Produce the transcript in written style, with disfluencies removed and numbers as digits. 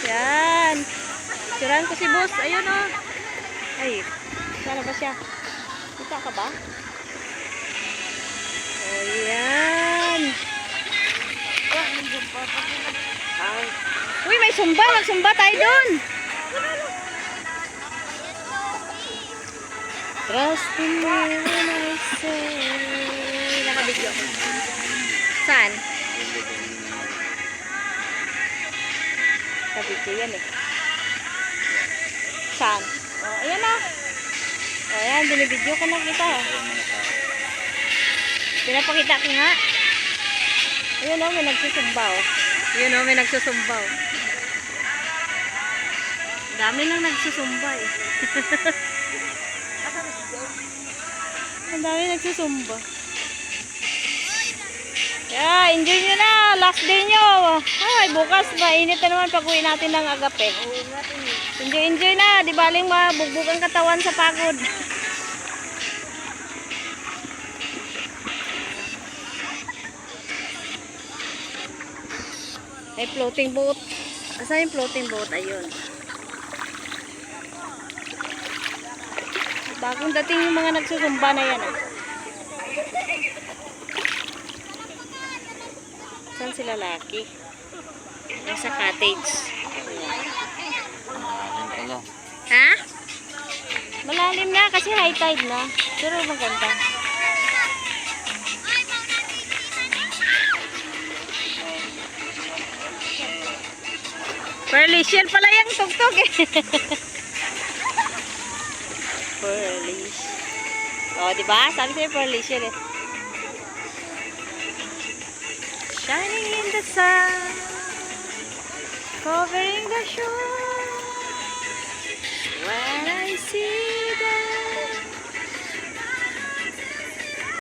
Yan. Picturean ko si boss. Ayun o. Ay, sana ba siya? Kita ka ba? Oh, yan. Uy, may sumba. Magsumba tayo dun. Trust in me when I say. Nakabidyo ko. Saan? Nakabidyo yan eh. Saan? Oh, ayan na. Oh, ayan. Binibidyo ko na kita. Pinapakita ko nga. Ayun o, may nagsusumba o. Ayun o, may nagsusumba o. Dami nang nagsusumba eh. Ang dami nagsusumba. Yeah, enjoy nyo na. Last day nyo. Ay, bukas mainit na naman pag uwi natin ng agape. Enjoy na. Di baling mabugbog ang katawan sa pagod. Ay, floating boat. Asa yung floating boat? Ayun. Bagong dating yung mga nagsusumba na yan. Ah. Saan sila laki? Nasa cottage. Ha? Malalim na kasi high tide na. Pero maganda. Perlician pala yung tugtog eh. Perlish. Oh, diba? Sabi sa'yo Perlician eh. Shining in the sun, covering the shore.